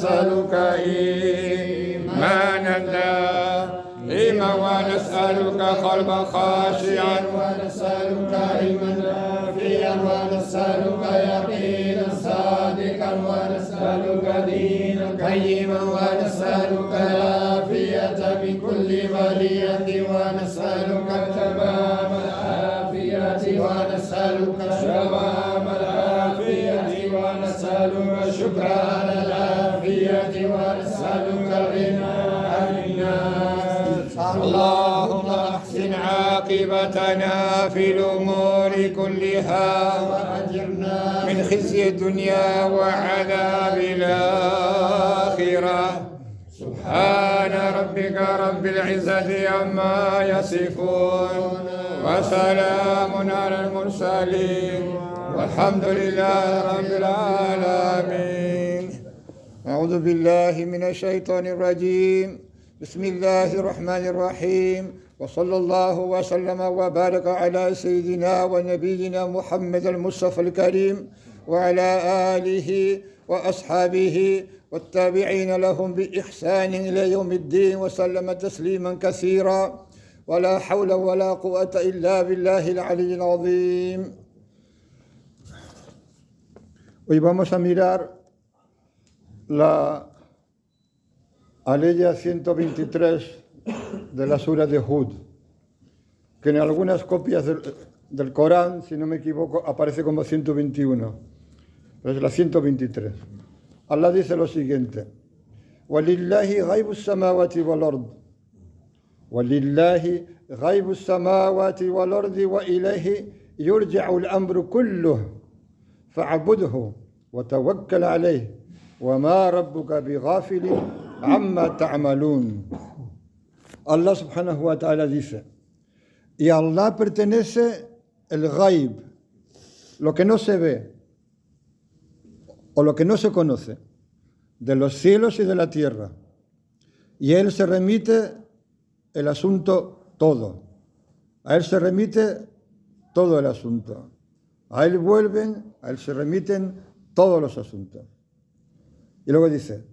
ونسألك إيمانا دائما ونسألك قلبا خاشعا ونسألك علما نافعا ونسألك يقينا صادقا ونسألك دينا قيما ونسألك العافية من كل بلية ونسألك تمام العافية ونسألك شمام العافية ونسألك شكر على العافية ونسألك الغنى عن الناس. اللهم احسن عاقبتنا في الأمور كلها وأجرنا من خزي الدنيا وعذاب الآخرة. سبحان ربك رب العزة عما يصفون وسلام على المرسلين والحمد لله رب العالمين. أعوذ بالله من الشيطان الرجيم. بسم الله الرحمن الرحيم. وصلى الله وسلم وبارك على سيدنا ونبينا محمد المصطفى الكريم وعلى آله وأصحابه والتابعين لهم بإحسان إلى يوم الدين وسلم تسليما كثيرا. ولا حول ولا قوة إلا بالله العلي العظيم. Hoy vamos a mirar la aleya 123 de la sura de Hud, que en algunas copias del Corán, si no me equivoco, aparece como 121, pero es la 123. Allah dice lo siguiente: وَلِلَّهِ غَيْبُ السَّمَاوَاتِ وَالْأَرْضِ وَلِلَّهِ غَيْبُ السَّمَاوَاتِ وَالْأَرْضِ وَإِلَيْهِ يُرْجَعُ الْأَمْرُ كُلُّهُ فَاعْبُدْهُ وَتَوَكَّلْ عَلَيْهِ وَمَا رَبُّكَ بِغَافِلٍ عَمَّا تَعْمَلُونَ. Allah subhanahu wa ta'ala dice: y a Allah pertenece el ghaib, lo que no se ve o lo que no se conoce, de los cielos y de la tierra, y a Él se remite el asunto todo, a Él se remite todo el asunto, a Él vuelven, a Él se remiten todos los asuntos. Y luego dice,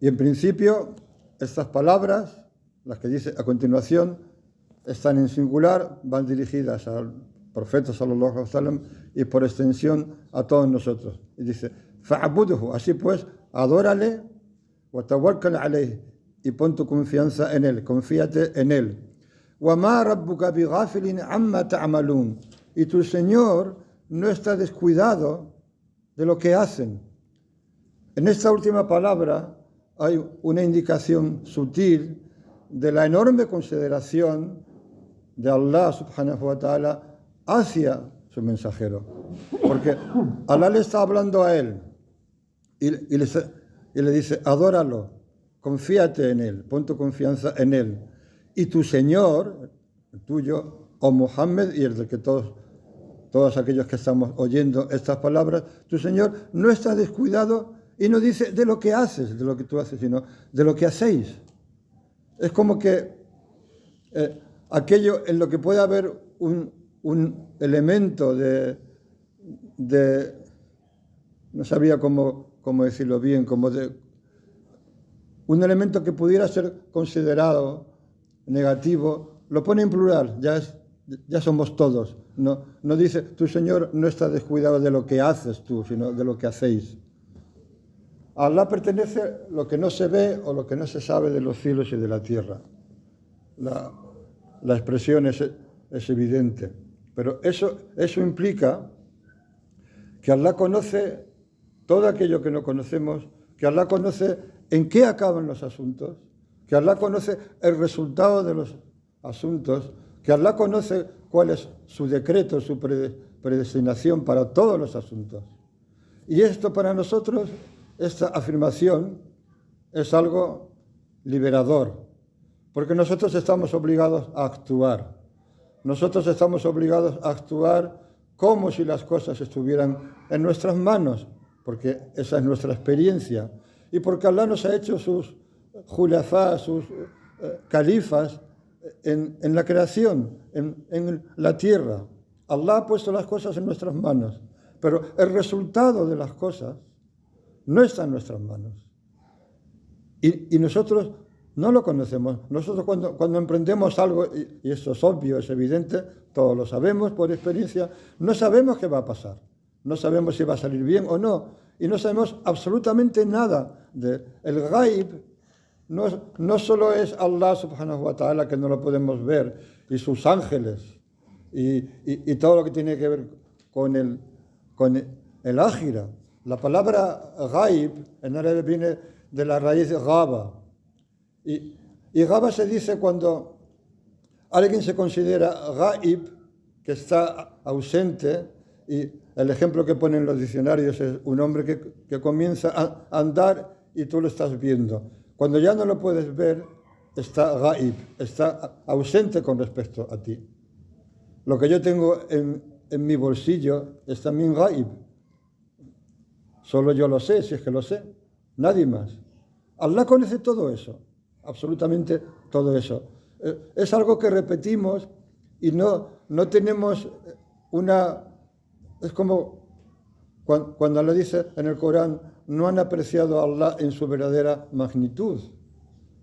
y en principio estas palabras, las que dice a continuación, están en singular, van dirigidas al profeta sallallahu alaihi wasallam y por extensión a todos nosotros. Y dice, fa'budhu, así pues, adórale, wa tawakkal alayhi, y pon tu confianza en él, confíate en él. Wa ma rabbuka bighafilin amma ta'malun, y tu Señor no está descuidado de lo que hacen. En esta última palabra hay una indicación sutil de la enorme consideración de Allah subhanahu wa ta'ala hacia su mensajero. Porque Allah le está hablando a él y le dice, adóralo, confíate en él, pon tu confianza en él. Y tu Señor, el tuyo, o Muhammad, y el de que todos aquellos que estamos oyendo estas palabras, tu Señor no está descuidado y no dice de lo que haces, de lo que tú haces, sino de lo que hacéis. Es como que aquello en lo que puede haber un elemento de no sabría cómo decirlo bien, como de un elemento que pudiera ser considerado negativo, lo pone en plural, ya somos todos. No dice, tu Señor no está descuidado de lo que haces tú, sino de lo que hacéis. A Allah pertenece lo que no se ve o lo que no se sabe de los cielos y de la tierra. La expresión es evidente, pero eso implica que Allah conoce todo aquello que no conocemos, que Allah conoce en qué acaban los asuntos, que Allah conoce el resultado de los asuntos, que Allah conoce cuál es su decreto, su predestinación para todos los asuntos. Y esto para nosotros, esta afirmación, es algo liberador, porque nosotros estamos obligados a actuar. Nosotros estamos obligados a actuar como si las cosas estuvieran en nuestras manos, porque esa es nuestra experiencia. Y porque Allah nos ha hecho sus julafá, sus califas en la creación, en la tierra. Allah ha puesto las cosas en nuestras manos, pero el resultado de las cosas no está en nuestras manos. Y nosotros no lo conocemos. Nosotros cuando emprendemos algo, y esto es obvio, es evidente, todos lo sabemos por experiencia, no sabemos qué va a pasar. No sabemos si va a salir bien o no. Y no sabemos absolutamente nada el ghaib. No solo es Allah subhanahu wa ta'ala, que no lo podemos ver, y sus ángeles, y todo lo que tiene que ver con el ájira. La palabra ghaib en árabe viene de la raíz gaba. Y gaba se dice cuando alguien se considera ghaib, que está ausente, y el ejemplo que ponen los diccionarios es un hombre que comienza a andar y tú lo estás viendo. Cuando ya no lo puedes ver, está ghaib, está ausente con respecto a ti. Lo que yo tengo en mi bolsillo es también ghaib. Solo yo lo sé, si es que lo sé, nadie más. Allah conoce todo eso, absolutamente todo eso. Es algo que repetimos y no tenemos una... Es como cuando Allah dice en el Corán, no han apreciado a Allah en su verdadera magnitud,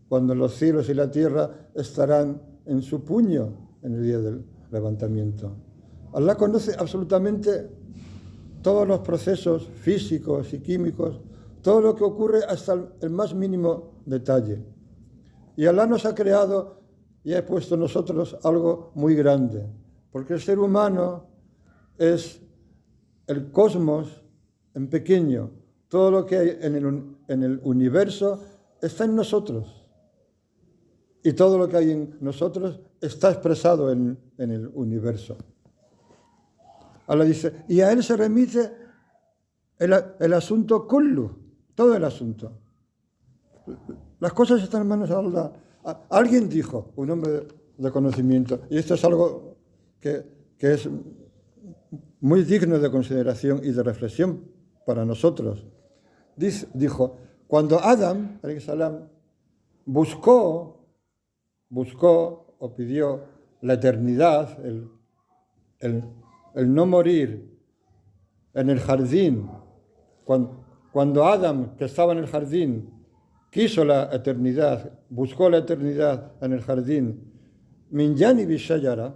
cuando los cielos y la tierra estarán en su puño en el día del levantamiento. Allah conoce absolutamente todos los procesos físicos y químicos, todo lo que ocurre hasta el más mínimo detalle. Y Allah nos ha creado y ha puesto en nosotros algo muy grande, porque el ser humano es el cosmos en pequeño. Todo lo que hay en el universo está en nosotros. Y todo lo que hay en nosotros está expresado en el universo. Allah dice, y a él se remite el asunto kullu, todo el asunto. Las cosas están en manos de Allah. Alguien dijo, un hombre de conocimiento, y esto es algo que es muy digno de consideración y de reflexión para nosotros. Dijo, cuando Adam, alayhi salam, buscó o pidió la eternidad, el no morir en el jardín, cuando Adam, que estaba en el jardín, quiso la eternidad, buscó la eternidad en el jardín, min janibi shajara,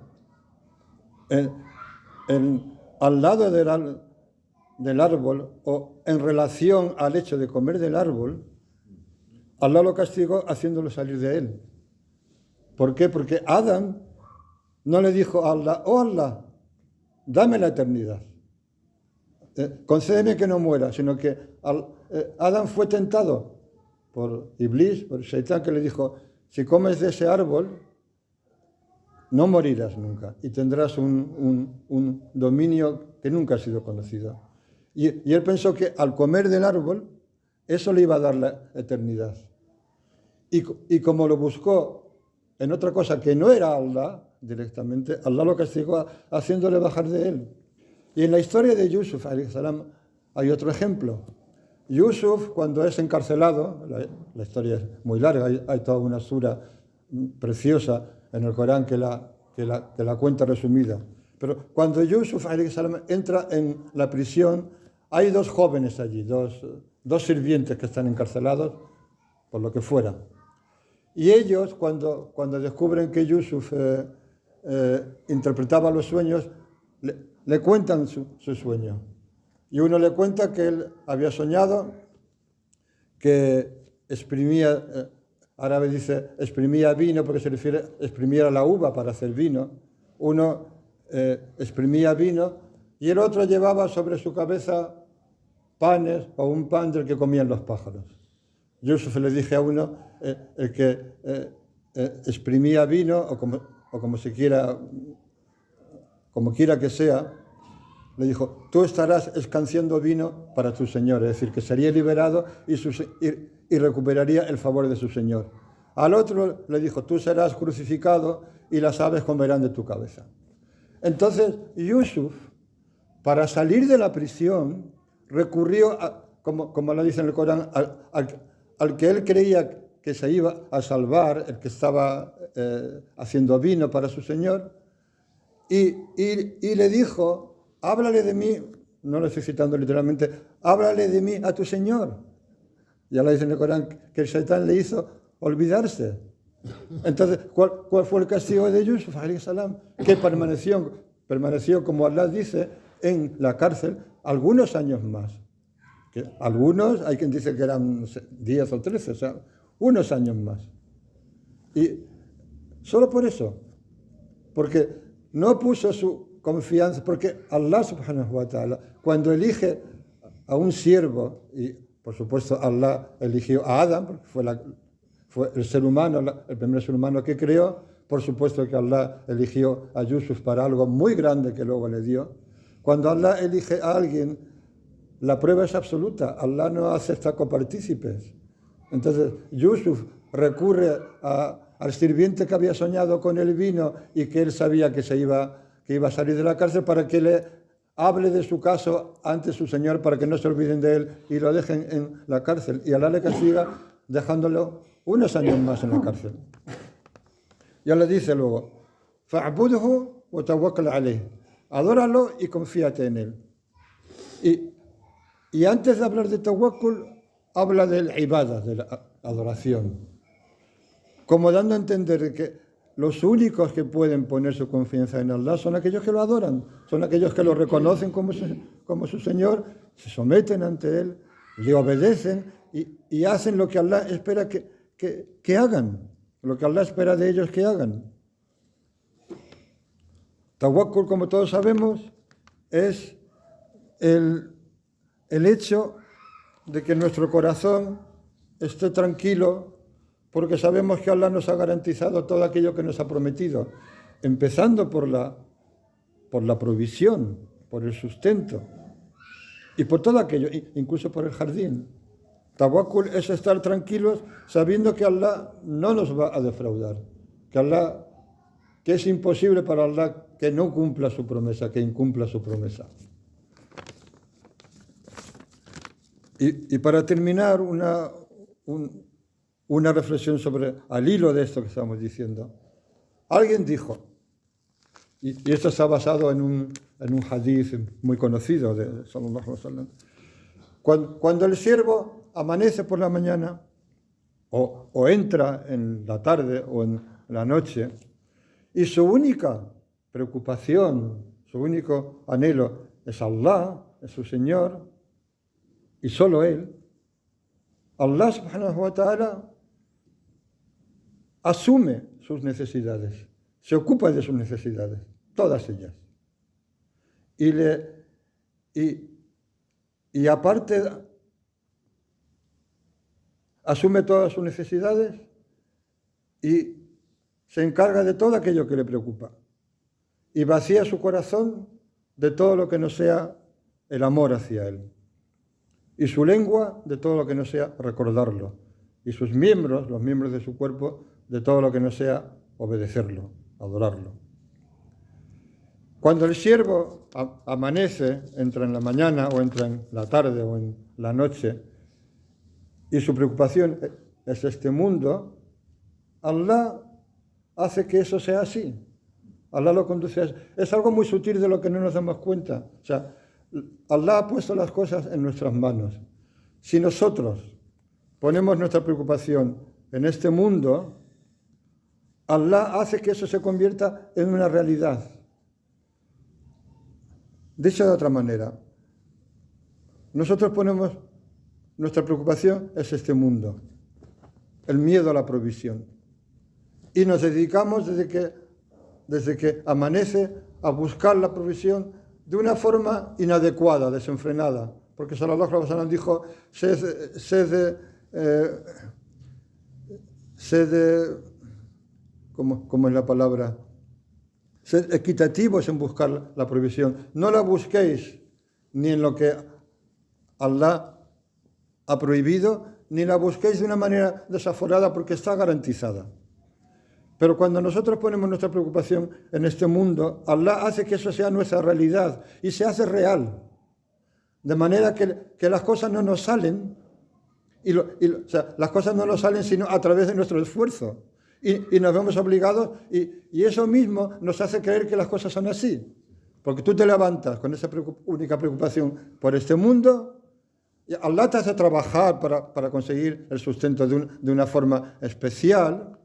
al lado del árbol, o en relación al hecho de comer del árbol, Allah lo castigó haciéndolo salir de él. ¿Por qué? Porque Adán no le dijo a Allah, oh Allah, dame la eternidad, concédeme que no muera, sino que Adán fue tentado por Iblis, por el Shaitán, que le dijo, si comes de ese árbol, no morirás nunca y tendrás un dominio que nunca ha sido conocido. Y él pensó que al comer del árbol, eso le iba a dar la eternidad. Y como lo buscó en otra cosa que no era Allah directamente, Allah lo castigó haciéndole bajar de él. Y en la historia de Yusuf, alayhi salam, hay otro ejemplo. Yusuf, cuando es encarcelado, la historia es muy larga, hay toda una sura preciosa en el Corán que la cuenta resumida. Pero cuando Yusuf alayhi salam entra en la prisión, hay dos jóvenes allí, dos sirvientes que están encarcelados, por lo que fuera. Y ellos, cuando descubren que Yusuf interpretaba los sueños, le cuentan su sueño. Y uno le cuenta que él había soñado que exprimía, árabe dice exprimía vino, porque se refiere a exprimir a la uva para hacer vino. Uno exprimía vino y el otro llevaba sobre su cabeza panes o un pan del que comían los pájaros. Yusuf le dije a uno, el que exprimía vino, o como quiera que sea, le dijo, tú estarás escanciando vino para tu Señor, es decir, que sería liberado y recuperaría el favor de su Señor. Al otro le dijo, tú serás crucificado y las aves comerán de tu cabeza. Entonces, Yusuf, para salir de la prisión, recurrió, como lo dice en el Corán, al que él creía que se iba a salvar, el que estaba haciendo vino para su Señor, y le dijo, háblale de mí, no lo estoy citando literalmente, háblale de mí a tu Señor. Y Allah dice en el Corán que el Shaitán le hizo olvidarse. Entonces, ¿cuál fue el castigo de Yusuf, alayhi salam? Que permaneció, como Allah dice, en la cárcel algunos años más. Que algunos, hay quien dice que eran 10 o 13, o sea, unos años más. Y solo por eso, porque no puso su confianza, porque Allah subhanahu wa ta'ala, cuando elige a un siervo, y por supuesto Allah eligió a Adán, porque fue el ser humano, el primer ser humano que creó, por supuesto que Allah eligió a Yusuf para algo muy grande que luego le dio. Cuando Allah elige a alguien, la prueba es absoluta, Allah no acepta copartícipes. Entonces Yusuf recurre al sirviente que había soñado con el vino y que él sabía que iba a salir de la cárcel, para que le hable de su caso ante su señor, para que no se olviden de él y lo dejen en la cárcel. Y Allah le castiga dejándolo unos años más en la cárcel. Ya le dice luego, fa'budhu wa tawakkal alayh, adóralo y confíate en él. Y antes de hablar de tawakkul, habla del ibadah, de la adoración, como dando a entender que los únicos que pueden poner su confianza en Allah son aquellos que lo adoran, son aquellos que lo reconocen como su Señor, se someten ante Él, le obedecen y hacen lo que Allah espera que hagan, lo que Allah espera de ellos que hagan. Tawakkul, como todos sabemos, es el hecho de que nuestro corazón esté tranquilo, porque sabemos que Allah nos ha garantizado todo aquello que nos ha prometido, empezando por la provisión, por el sustento y por todo aquello, incluso por el jardín. Tawakkul es estar tranquilos sabiendo que Allah no nos va a defraudar, que es imposible para Allah que no cumpla su promesa, que incumpla su promesa. Y para terminar, una reflexión al hilo de esto que estamos diciendo. Alguien dijo, y esto está basado en un hadith muy conocido de sallallahu alaihi wasallam, cuando el siervo amanece por la mañana o entra en la tarde o en la noche, y su única preocupación, su único anhelo es Allah, es su Señor, y solo Él, Allah subhanahu wa ta'ala asume sus necesidades, se ocupa de sus necesidades, todas ellas. Y aparte, asume todas sus necesidades y se encarga de todo aquello que le preocupa. Y vacía su corazón de todo lo que no sea el amor hacia Él. Y su lengua de todo lo que no sea recordarlo. Y sus miembros, los miembros de su cuerpo, de todo lo que no sea obedecerlo, adorarlo. Cuando el siervo amanece, entra en la mañana o entra en la tarde o en la noche, y su preocupación es este mundo, Allah hace que eso sea así. Allah lo conduce así. Es algo muy sutil de lo que no nos damos cuenta. O sea, Allah ha puesto las cosas en nuestras manos. Si nosotros ponemos nuestra preocupación en este mundo, Allah hace que eso se convierta en una realidad. Dicho de otra manera, nosotros ponemos nuestra preocupación es este mundo, el miedo a la provisión. Y nos dedicamos desde que amanece a buscar la provisión de una forma inadecuada, desenfrenada. Porque sallallahu alaihi wasallam dijo, ¿cómo es la palabra? Sed equitativos en buscar la provisión. No la busquéis ni en lo que Allah ha prohibido, ni la busquéis de una manera desaforada, porque está garantizada. Pero cuando nosotros ponemos nuestra preocupación en este mundo, Allah hace que eso sea nuestra realidad y se hace real. De manera que las cosas no nos salen, o sea, las cosas no nos salen sino a través de nuestro esfuerzo. Y nos vemos obligados, y eso mismo nos hace creer que las cosas son así. Porque tú te levantas con esa única preocupación por este mundo, Y Allah te hace trabajar para conseguir el sustento de una forma especial,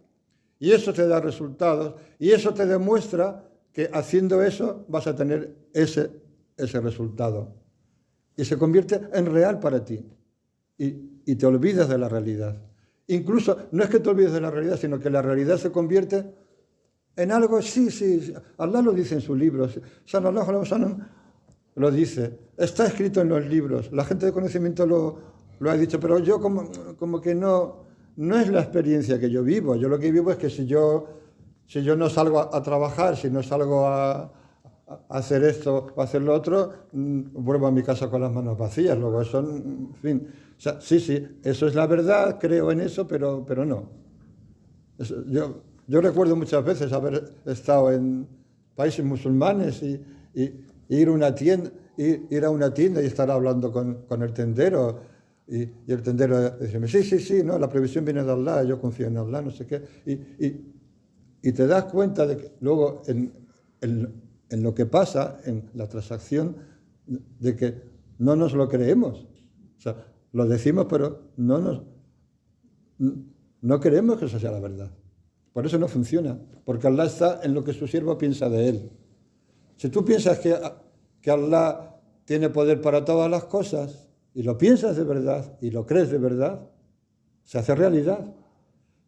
y eso te da resultados, y eso te demuestra que haciendo eso vas a tener ese resultado. Y se convierte en real para ti. Y te olvidas de la realidad. Incluso, no es que te olvides de la realidad, sino que la realidad se convierte en algo, sí, Allah lo dice en sus libros. Sallallahu alaihi wasallam lo dice. Está escrito en los libros. La gente de conocimiento lo ha dicho, pero yo como que no es la experiencia que yo vivo. Yo lo que vivo es que si yo no salgo a trabajar, si no salgo a hacer esto o hacer lo otro, vuelvo a mi casa con las manos vacías. Luego eso, en fin, o sea, sí, eso es la verdad, creo en eso, pero no. Yo recuerdo muchas veces haber estado en países musulmanes y ir a una tienda y estar hablando con el tendero y el tendero decirme, sí, no, la previsión viene de Allah, yo confío en Allah, no sé qué. Y te das cuenta de que luego en lo que pasa, en la transacción, de que no nos lo creemos. O sea, lo decimos, pero no creemos que eso sea la verdad. Por eso no funciona, porque Allah está en lo que su siervo piensa de él. Si tú piensas que Allah tiene poder para todas las cosas, y lo piensas de verdad, y lo crees de verdad, se hace realidad.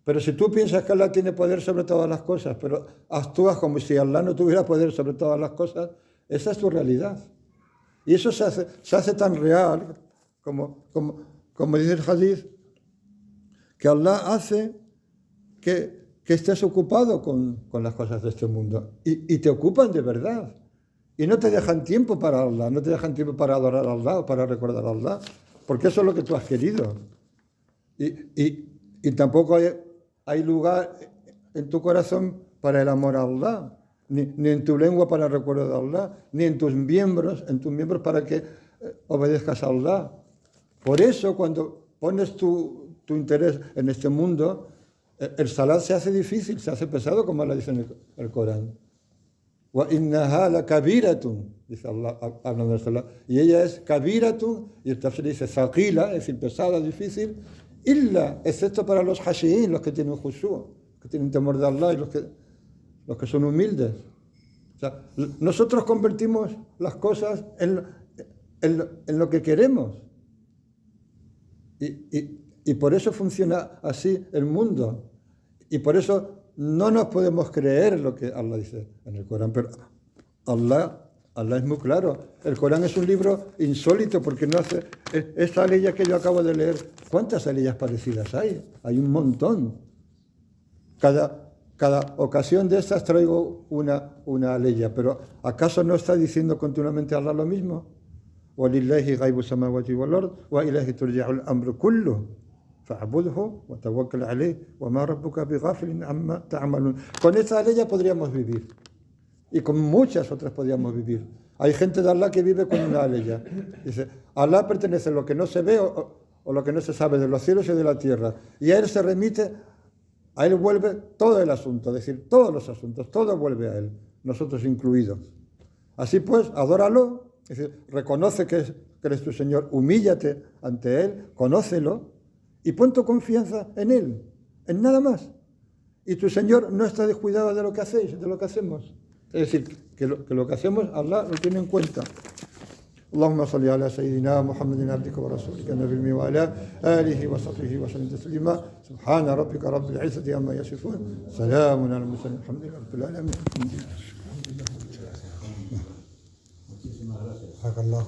Pero si tú piensas que Allah tiene poder sobre todas las cosas, pero actúas como si Allah no tuviera poder sobre todas las cosas, esa es tu realidad. Y eso se hace tan real, como dice el hadith, que Allah hace que estés ocupado con las cosas de este mundo. Y te ocupan de verdad. Y no te dejan tiempo para Allah, no te dejan tiempo para adorar a Allah o para recordar a Allah, porque eso es lo que tú has querido. Y tampoco hay lugar en tu corazón para el amor a Allah, ni en tu lengua para el recuerdo de Allah, ni en tus miembros para que obedezcas a Allah. Por eso, cuando pones tu interés en este mundo, el salat se hace difícil, se hace pesado, como Allah dice en el Corán. وَإِنَّهَا لَكَبِيرَةٌ, dice Allah hablando de salat. Y ella es kabiratun, y el tafsir dice thaqila, es decir, pesada, difícil, illa, excepto para los hashi'in, los que tienen khushu', que tienen temor de Allah y los que son humildes. O sea, nosotros convertimos las cosas en lo que queremos. Y por eso funciona así el mundo. Y por eso no nos podemos creer lo que Allah dice en el Corán. Pero Allah es muy claro. El Corán es un libro insólito porque no hace... Esta aleya que yo acabo de leer, ¿cuántas aleyas parecidas hay? Hay un montón. Cada ocasión de estas traigo una aleya. Pero ¿acaso no está diciendo continuamente Allah lo mismo? وَلِلَّهِ غَيْبُ السَّمَاوَاتِ وَالْأَرْضِ وَإِلَيْهِ تُرْجَعُ الْأَمْرُ كُلُّهُ فَاعْبُدْهُ وَتَوَكَّلْ عَلَيْهِ وَمَا رَبُّكَ بِغَافِلٍ عَمَّا تَعْمَلُونَ. Con esta aleya podríamos vivir. Y con muchas otras podríamos vivir. Hay gente de Allah que vive con una aleya. Dice, Allah pertenece a lo que no se ve o lo que no se sabe de los cielos y de la tierra. Y a Él se remite, a Él vuelve todo el asunto. Es decir, todos los asuntos, todo vuelve a Él, nosotros incluidos. Así pues, adóralo. Es decir, reconoce que eres tu Señor, humíllate ante Él, conócelo y pon tu confianza en Él, en nada más. Y tu Señor no está descuidado de lo que hacéis, de lo que hacemos. Es decir, que lo que hacemos, Allah lo tiene en cuenta. اللهم صل على سيدنا محمد عبدك ورسولك النبي الأمي وعلى آله وصحبه وسلم تسليما سبحان ربك رب العزة عما يصفون سلام على المرسلين الحمد لله رب العالمين.